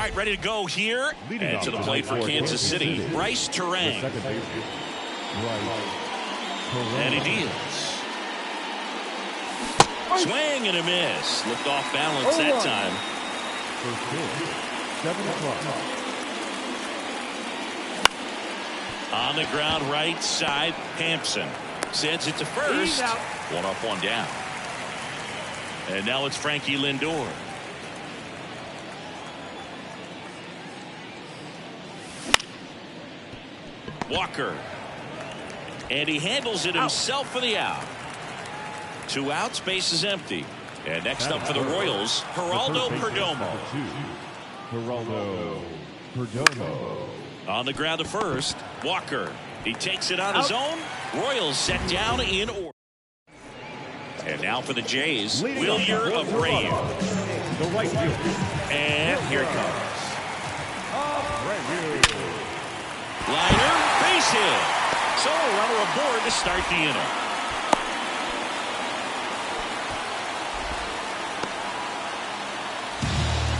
right, ready to go here. And to the plate for Kansas City, Bryce Terang. And he deals. Swing and a miss. Looked off balance that time. On the ground, right side, Hampson sends it to first. One up, one down. And now it's Frankie Lindor. Walker. And he handles it himself for the out. 2 outs, base is empty. And next up for the Royals, Geraldo Perdomo. On the ground to first, Walker. He takes it on his own. Royals set down in order. And now for the Jays, Wilyer Abreu. And here it comes. Liner, base hit. So a runner aboard to start the inning.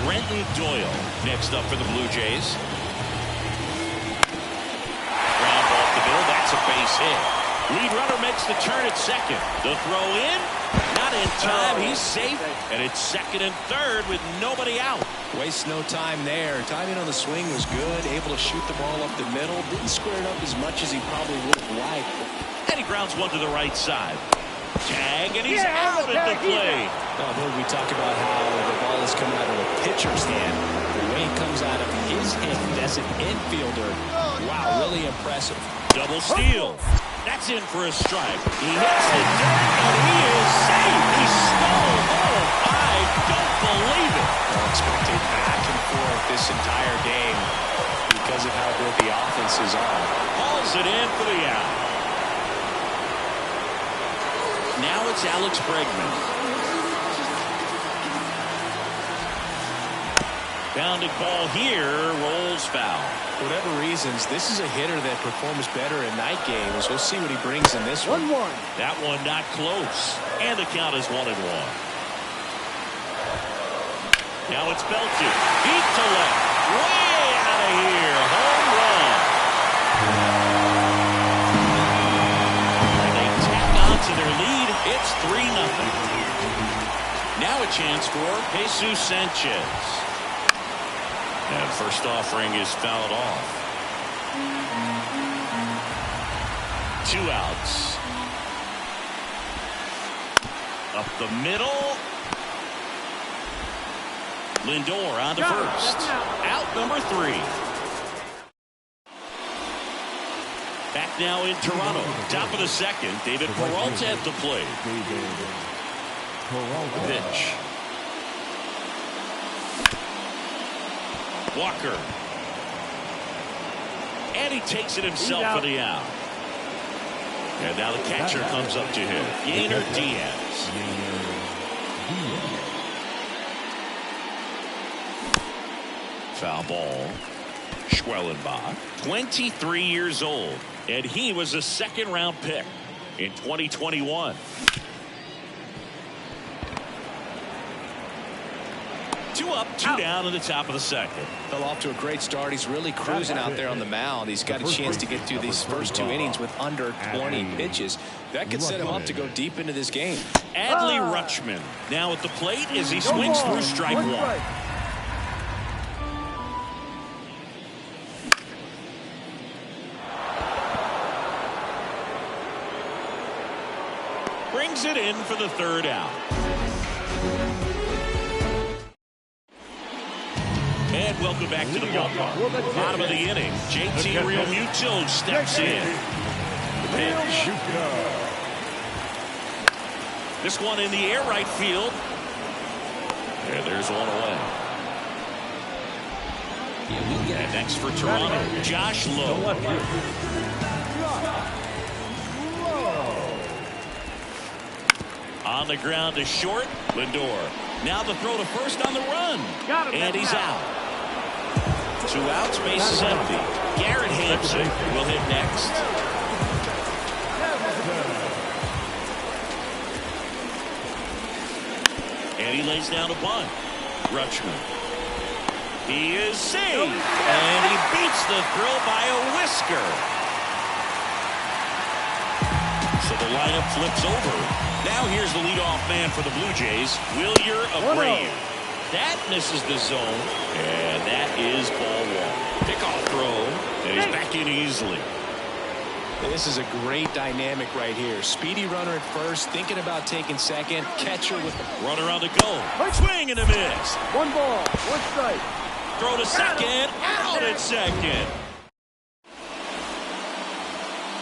Brenton Doyle next up for the Blue Jays. Ground ball to the middle. That's a base hit. Lead runner makes the turn at second. The throw in. Not in time. He's safe. And it's second and third with nobody out. Waste no time there. Timing on the swing was good. Able to shoot the ball up the middle. Didn't square it up as much as he probably would have liked. And he grounds one to the right side. Tag, and he's out at the plate. Oh, boy, we talk about how the ball is coming out of a pitcher's hand. The way it comes out of his hand as an infielder. Wow, really impressive. Double steal. That's in for a strike. He hits the dirt, and he is safe. He stole. Oh, I don't believe it. Expected back and forth this entire game because of how good the offenses are. Hauls it in for the out. Now it's Alex Bregman. Bounded ball here, rolls foul. For whatever reasons, this is a hitter that performs better in night games. We'll see what he brings in this one. 1-1. That one not close. And the count is 1-1. Now it's belted. Deep to left. Way out of here. Home run. And they tack on to their lead. It's 3-0. Now a chance for Jesus Sanchez. And first offering is fouled off. 2 outs. Up the middle. Lindor on to first. Out number 3. Back now in Toronto. Top of the second. David Peralta at the plate. Pitch. Walker. And he takes it himself for the out. And now the catcher comes up to him. Yainer Diaz. Foul ball. Schwellenbach, 23 years old, and he was a second-round pick in 2021. 2 up, 2 down in the top of the second. Fell off to a great start. He's really cruising out there on the mound. He's got a chance to get through these first 2 innings with under 20 pitches. That could set him up to go deep into this game. Adley Rutschman now at the plate as he swings through strike 1. Brings it in for the 3rd out. And welcome back to the ballpark. Bottom of the inning. JT Realmuto steps in. Pitch. This one in the air right field. And there's one away. And next for Toronto, Josh Lowe. On the ground to short, Lindor. Now the throw to first on the run. And he's out. 2 outs, base is empty. Garrett Hampson will hit next. And he lays down a bunt. Rutschman. He is saved, and he beats the throw by a whisker. So the lineup flips over. Now here's the leadoff man for the Blue Jays, Wilyer Abreu. That misses the zone, and that is ball one. Pickoff throw, and he's back in easily. This is a great dynamic right here. Speedy runner at first, thinking about taking second. Catcher with the runner on the go. Swing and a miss. 1 ball, 1 strike. Throw to second, out at second.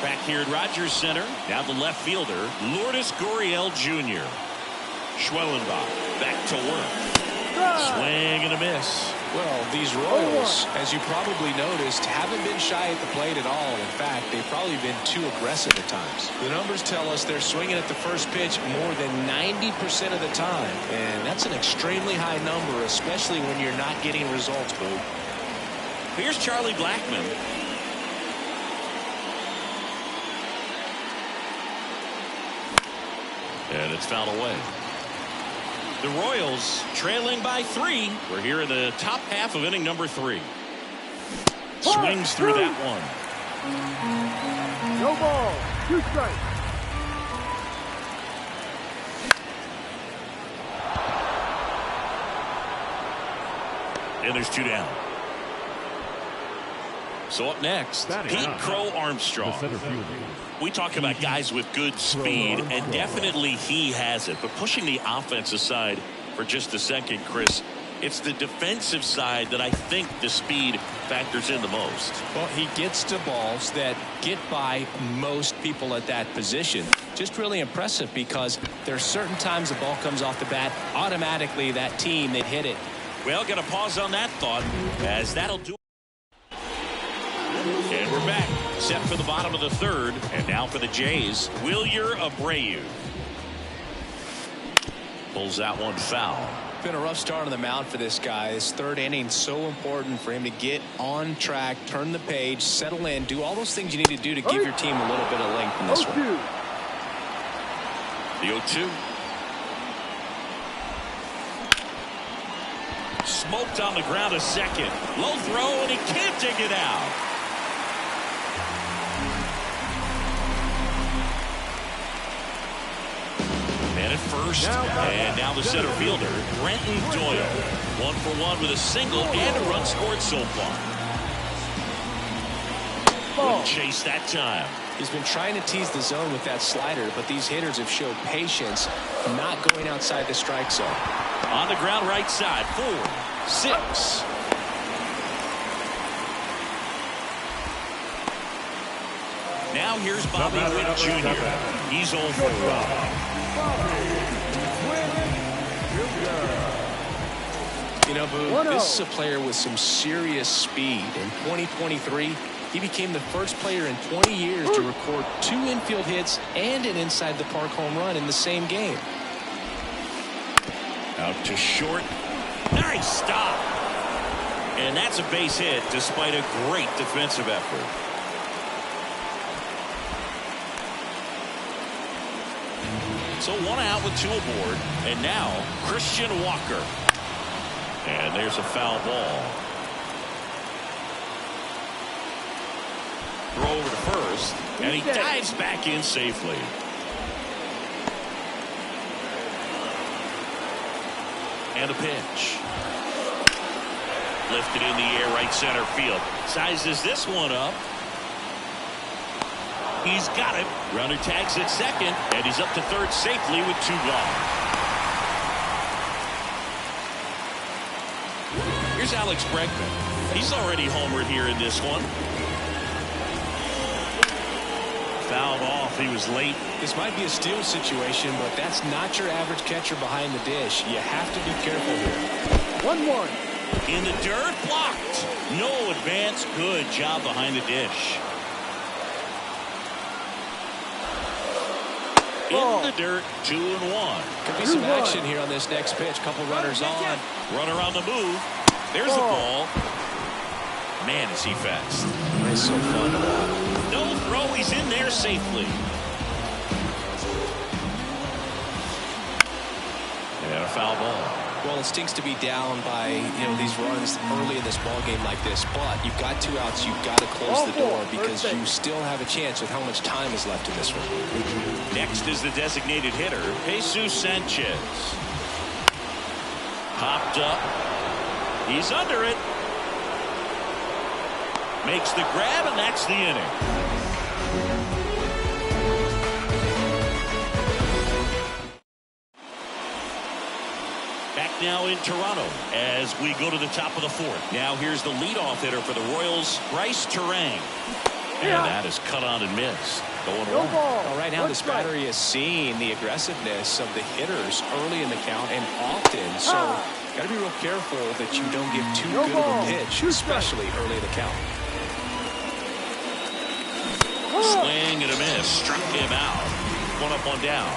Back here at Rogers Center, now the left fielder, Lourdes Gurriel Jr. Schwellenbach back to work. Swing and a miss. Well, these Royals, as you probably noticed, haven't been shy at the plate at all. In fact, they've probably been too aggressive at times. The numbers tell us they're swinging at the first pitch more than 90% of the time. And that's an extremely high number, especially when you're not getting results, Boo. Here's Charlie Blackmon. And it's fouled away. The Royals trailing by 3. We're here in the top half of inning number 3. Swings through that one. No ball, 2 strikes. And there's 2 down. So up next, Pete Crow Armstrong. We talk about guys with good speed, and definitely he has it. But pushing the offensive side for just a second, Chris, it's the defensive side that I think the speed factors in the most. Well, he gets to balls that get by most people at that position. Just really impressive because there's certain times the ball comes off the bat, automatically that team that hit it. Well, gonna pause on that thought, as that'll do. And we're back, set for the bottom of the 3rd, and now for the Jays, Wilyer Abreu. Pulls that one foul. Been a rough start on the mound for this guy. His 3rd inning, so important for him to get on track, turn the page, settle in, do all those things you need to do to give your team a little bit of length in this one. The 0-2. Smoked on the ground a second. Low throw, and he can't dig it out. And at first, and now the center fielder, Brenton Doyle. 1 for 1 with a single and a run scored so far. Wouldn't chase that time. He's been trying to tease the zone with that slider, but these hitters have showed patience, not going outside the strike zone. On the ground right side, 4, 6. Now here's Bobby Witt Jr. He's 0 for 1. You know, Boo, this is a player with some serious speed. In 2023, he became the first player in 20 years to record 2 infield hits and an inside the park home run in the same game. Out to short. Nice stop. And that's a base hit despite a great defensive effort. So 1 out with 2 aboard. And now Christian Walker. And there's a foul ball. Throw over to first. And he dives back in safely. And a pitch. Lifted in the air, right center field. Sizes this one up. He's got it. Runner tags at second, and he's up to 3rd safely with 2 gone. Here's Alex Bregman. He's already homered here in this one. Fouled off. He was late. This might be a steal situation, but that's not your average catcher behind the dish. You have to be careful here. 1-1. In the dirt, blocked. No advance. Good job behind the dish. In the dirt, 2-1. Could be some action here on this next pitch. Couple runners on. Runner on the move. There's the ball. Man, is he fast. It's so fun to watch. No throw. He's in there safely. And a foul ball. Well, it stinks to be down by, these runs early in this ball game like this, but you've got 2 outs. You've got to close the door because you still have a chance with how much time is left in this one. Next is the designated hitter, Jesus Sanchez. Popped up. He's under it. Makes the grab, and that's the inning. Back now in Toronto as we go to the top of the 4th. Now here's the leadoff hitter for the Royals, Bryce Terang. And that is cut on and missed. Going wrong. Well, right now this battery is seeing the aggressiveness of the hitters early in the count and often. So got to be real careful that you don't give too good of a pitch, especially early in the count. Swing and a miss. Struck him out. 1 up, 1 down.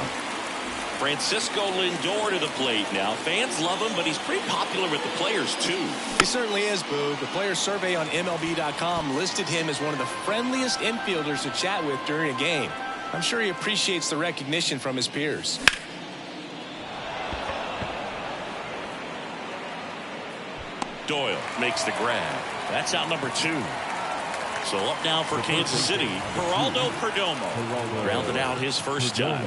Francisco Lindor to the plate now. Fans love him, but he's pretty popular with the players, too. He certainly is, Boog. The player survey on MLB.com listed him as one of the friendliest infielders to chat with during a game. I'm sure he appreciates the recognition from his peers. Doyle makes the grab. That's out number 2. So up now for Kansas City, Geraldo Perdomo. Grounded out his first time.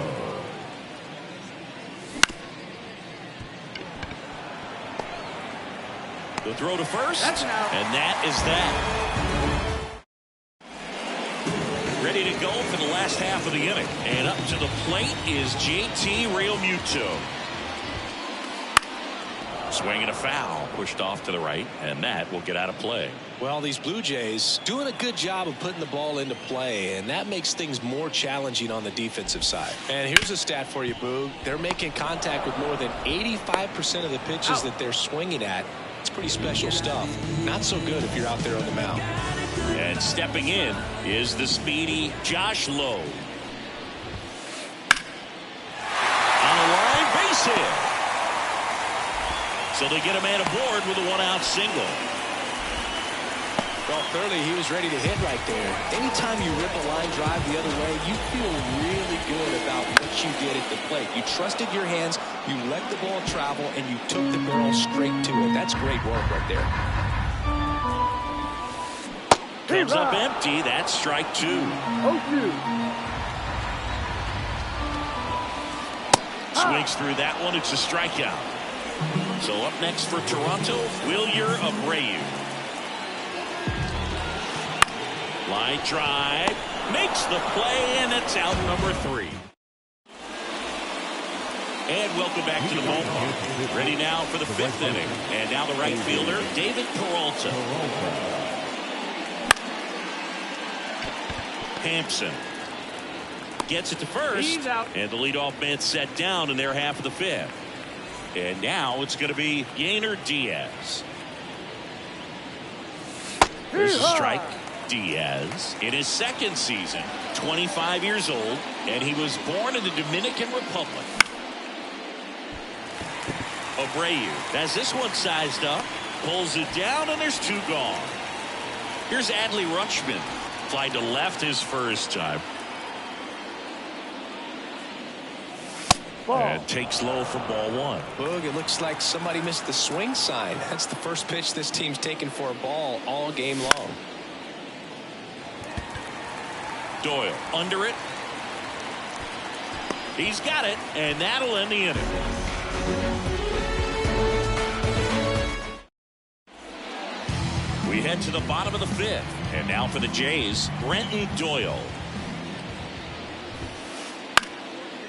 The throw to first, and that is that. Ready to go for the last half of the inning. And up to the plate is JT Realmuto. Swing and a foul, pushed off to the right, and that will get out of play. Well, these Blue Jays doing a good job of putting the ball into play, and that makes things more challenging on the defensive side. And here's a stat for you, Boog. They're making contact with more than 85% of the pitches that they're swinging at. It's pretty special stuff. Not so good if you're out there on the mound. And stepping in is the speedy Josh Lowe. On the line, base hit. So they get a man aboard with a 1-out single. Well, clearly he was ready to hit right there. Anytime you rip a line drive the other way, you feel really good about what you did at the plate. You trusted your hands, you let the ball travel, and you took the barrel straight to it. That's great work right there. Comes up empty. That's strike 2. Swings through that one. It's a strikeout. So up next for Toronto, Wilyer Abreu. Line drive, makes the play, and it's out number 3. And welcome back to the ballpark. Ready now for the 5th inning. And now the right fielder, David Peralta. Hampson gets it to first, and the leadoff man set down in their half of the 5th. And now it's going to be Yainer Diaz. There's a strike. Diaz in his 2nd season, 25 years old, and he was born in the Dominican Republic. Abreu has this one sized up, pulls it down, and there's 2 gone. Here's Adley Rutschman. Fly to left his first time. And takes low for ball 1. Boog, it looks like somebody missed the swing sign. That's the first pitch this team's taken for a ball all game long. Doyle under it. He's got it, and that'll end the inning. We head to the bottom of the 5th, and now for the Jays, Brenton Doyle.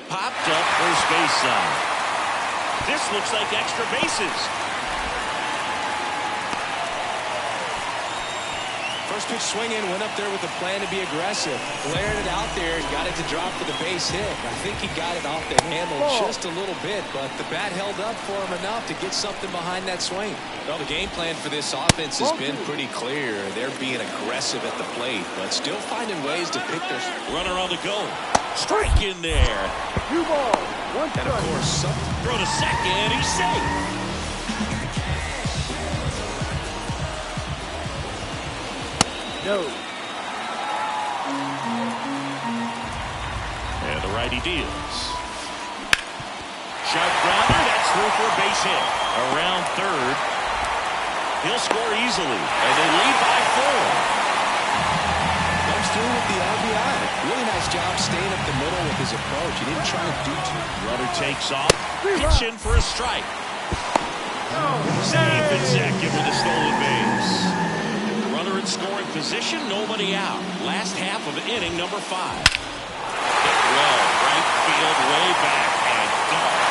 Popped up first base side. This looks like extra bases. First pitch swinging, went up there with a plan to be aggressive. Blared it out there and got it to drop for the base hit. I think he got it off the handle just a little bit, but the bat held up for him enough to get something behind that swing. Well, the game plan for this offense has been pretty clear. They're being aggressive at the plate, but still finding ways to pick their... Runner on the go. Strike in there. 2 balls, 1 strike. And of course, throw to second. He's safe. No. And the righty deals. Sharp grounder. That's through for a base hit. Around third. He'll score easily. And they lead by 4. Comes through with the RBI. Really nice job staying up the middle with his approach. He didn't try to do too much. Runner takes off. Pitch in for a strike. Safe and second with a stolen base. Runner in scoring position, nobody out. Last half of inning number 5. Hit well, right field, way back, and gone.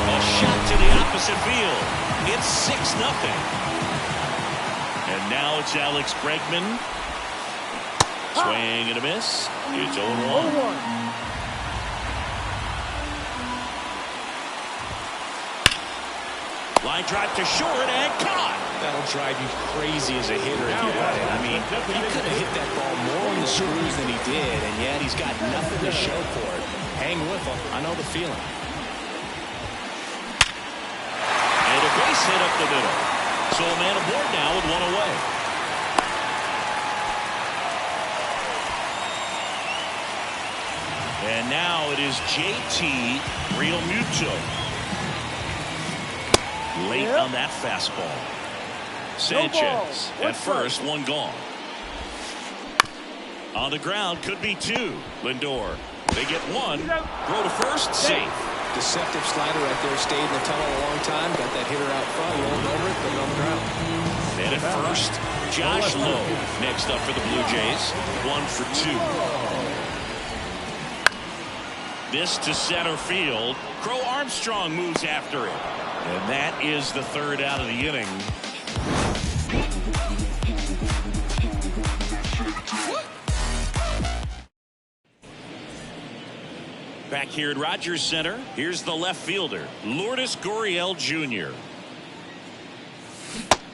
A shot to the opposite field. It's 6-0. And now it's Alex Bregman. Swing and a miss. It's 0-1. Line drive to short and caught. That'll drive you crazy as a hitter if you got it. I mean, he could have hit that ball more on the screws than he did, and yet he's got nothing to show for it. Hang with him. I know the feeling. And a base hit up the middle. So a man aboard now with one away. And now it is JT Realmuto. Late on that fastball. Sanchez at first, one gone. On the ground, could be 2. Lindor. They get 1. Throw to first, safe. Deceptive slider right there. Stayed in the tunnel a long time. Got that hitter out front. Rolled over it. Put it on the ground. And at first, Josh Lowe. Next up for the Blue Jays. 1 for 2. This to center field. Crow Armstrong moves after it. And that is the 3rd out of the inning. Back here at Rogers Center, here's the left fielder, Lourdes Gurriel Jr.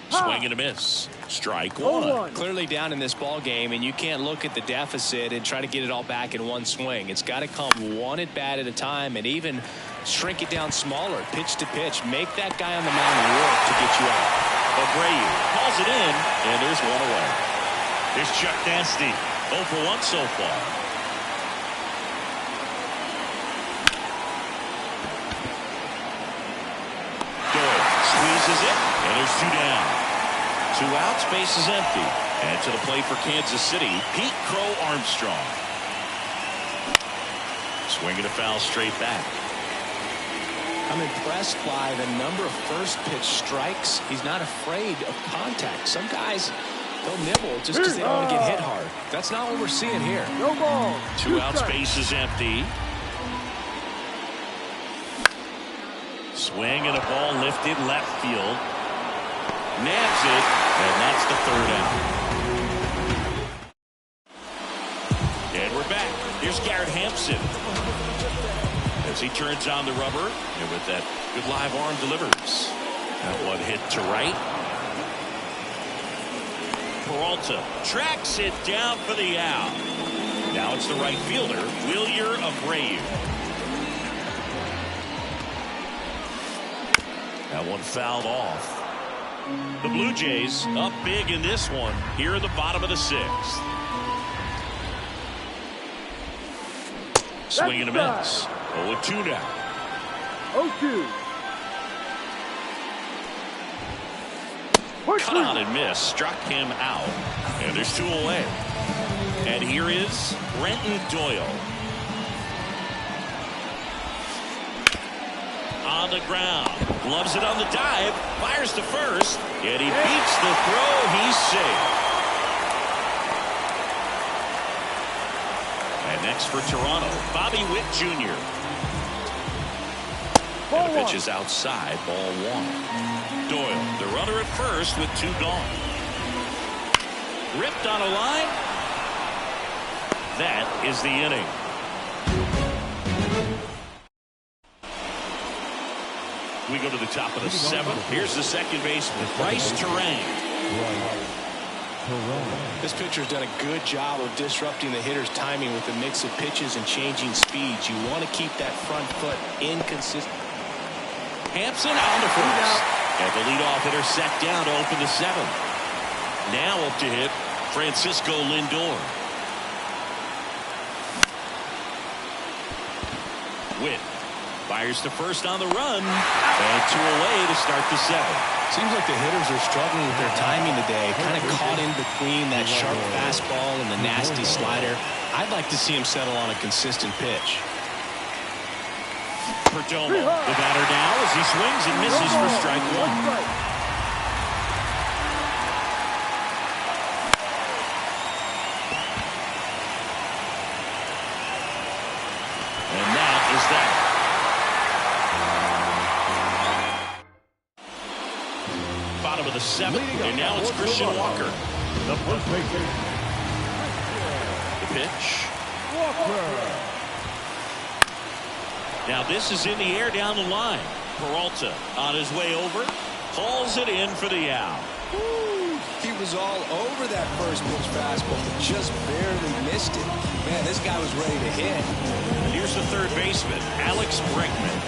Swing and a miss. Strike 1. Clearly down in this ball game, and you can't look at the deficit and try to get it all back in one swing. It's got to come one at bat at a time, and even shrink it down smaller, pitch to pitch. Make that guy on the mound work to get you out. Abreu calls it in, and there's one away. Here's Chuck Nasty. 0 for 1 so far. Doyle squeezes it, and there's 2 down. 2 outs, base is empty. And to the plate for Kansas City, Pete Crow Armstrong. Swinging a foul straight back. I'm impressed by the number of first pitch strikes. He's not afraid of contact. Some guys, they'll nibble just because they don't want to get hit hard. That's not what we're seeing here. No ball. 2 outs, base is empty. Swing and a ball lifted left field. Nabs it, and that's the 3rd out. And we're back. Here's Garrett Hampson. As he turns on the rubber, and with that good live arm delivers. That one hit to right. Peralta tracks it down for the out. Now it's the right fielder, Wilyer Abreu. That one fouled off. The Blue Jays up big in this one here in the bottom of the 6th. Swing and a miss. 0-2 now. 0-2. Cut on and miss. Struck him out. And there's 2 away. And here is Brenton Doyle. On the ground. Gloves it on the dive. Fires to first. And he beats the throw. He's safe. And next for Toronto, Bobby Witt Jr. And the pitch is outside. Ball 1. Doyle, the runner at first with 2 gone. Ripped on a line. That is the inning. We go to the top of the 7th. Here's the second baseman, Bryce Terang. This pitcher's done a good job of disrupting the hitter's timing with a mix of pitches and changing speeds. You want to keep that front foot inconsistent. Hampson on to first. And the leadoff hitter set down to open the 7th. Now up to hit Francisco Lindor. Witt fires to first on the run, and 2 away to start the 7th. Seems like the hitters are struggling with their timing today, kind of caught in between that sharp fastball and the nasty slider. I'd like to see him settle on a consistent pitch. Perdomo, the batter now as he swings and misses for strike 1. Bottom of the 7th, and now it's Christian Walker. The first baseman. The pitch. Walker. Now this is in the air down the line. Peralta on his way over, hauls it in for the out. He was all over that first pitch fastball, but just barely missed it. Man, this guy was ready to hit. Here's the third baseman, Alex Bregman.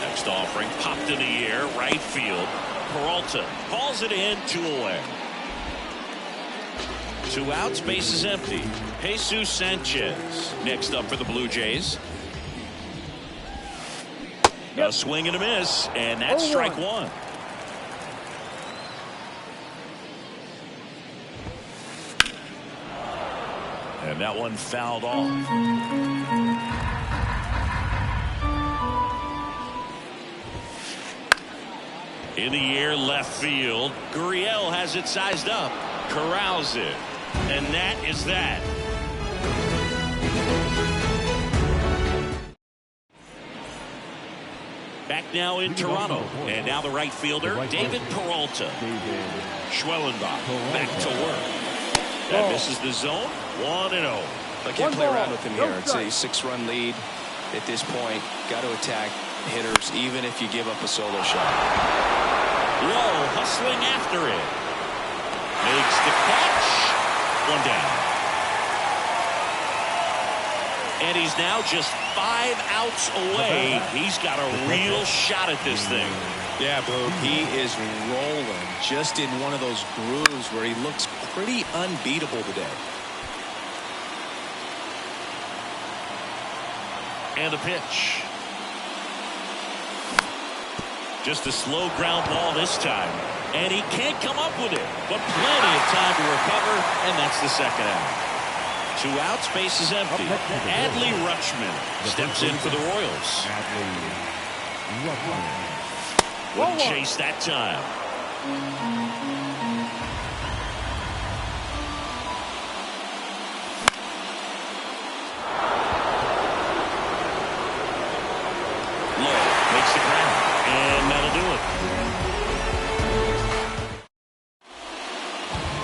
Next offering popped in the air, right field. Peralta hauls it in, 2 away. 2 outs, base is empty. Jesus Sanchez next up for the Blue Jays. A swing and a miss, and that's strike 1. And that one fouled off. In the air, left field. Gurriel has it sized up, corrals it, and that is that. Back now in Toronto, and now the right fielder, David Peralta. Schwellenbach back to work. That misses the zone. 1-0. I can't play around with him here. It's a 6-run lead at this point. Got to attack hitters, even if you give up a solo shot. Low, hustling after it. Makes the catch. 1 down. And he's now just 5 outs away. He's got a real shot at this thing. Yeah, bro. He is rolling just in one of those grooves where he looks pretty unbeatable today. And a pitch. Just a slow ground ball this time. And he can't come up with it. But plenty of time to recover. And that's the 2nd out. 2 outs, base is empty. Adley Rutschman steps in for the Royals. Wouldn't chase that time. Low makes the ground, and that'll do it.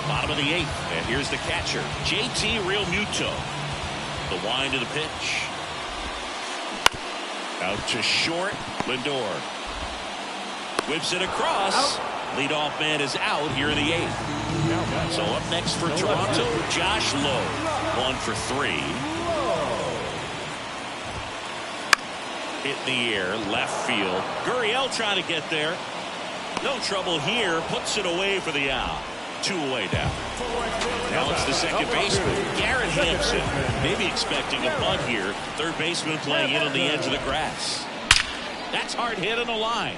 Bottom of the 8th, and here's the catcher, JT Realmuto. The wind of the pitch. Out to short, Lindor. Whips it across. Leadoff man is out here in the 8th. So up next for Toronto, Josh Lowe. 1 for 3. Hit in the air, left field. Gurriel trying to get there. No trouble here. Puts it away for the out. 2 away now. Now it's the second baseman, Garrett Hampson. Maybe expecting a bunt here. Third baseman playing in on the edge of the grass. That's hard hit on the line.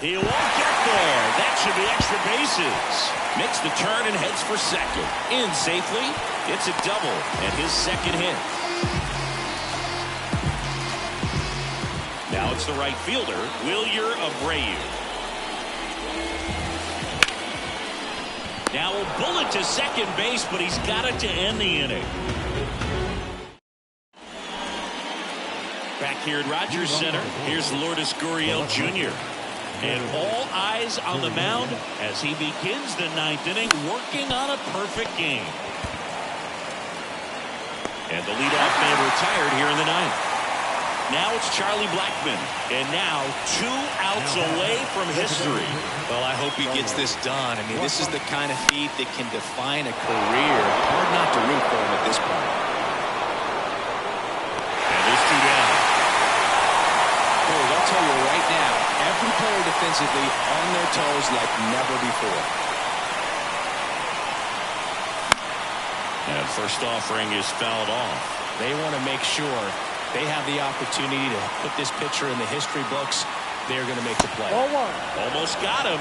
He won't get there. That should be extra bases. Makes the turn and heads for second. In safely. It's a double and his second hit. Now it's the right fielder, Wilyer Abreu. Now a bullet to second base, but he's got it to end the inning. Back here at Rogers Center, here's Lourdes Gurriel Jr. And all eyes on the mound as he begins the 9th inning, working on a perfect game. And the leadoff man retired here in the 9th. Now it's Charlie Blackmon, and now 2 outs away from history. Well, I hope he gets this done. I mean, this is the kind of feat that can define a career. Hard not to root for him at this point. And there's 2 down. Boy, I'll tell you right now, every player defensively on their toes like never before. And That first offering is fouled off. They want to make sure they have the opportunity to put this pitcher in the history books. They're going to make the play. Ball one. Almost got him.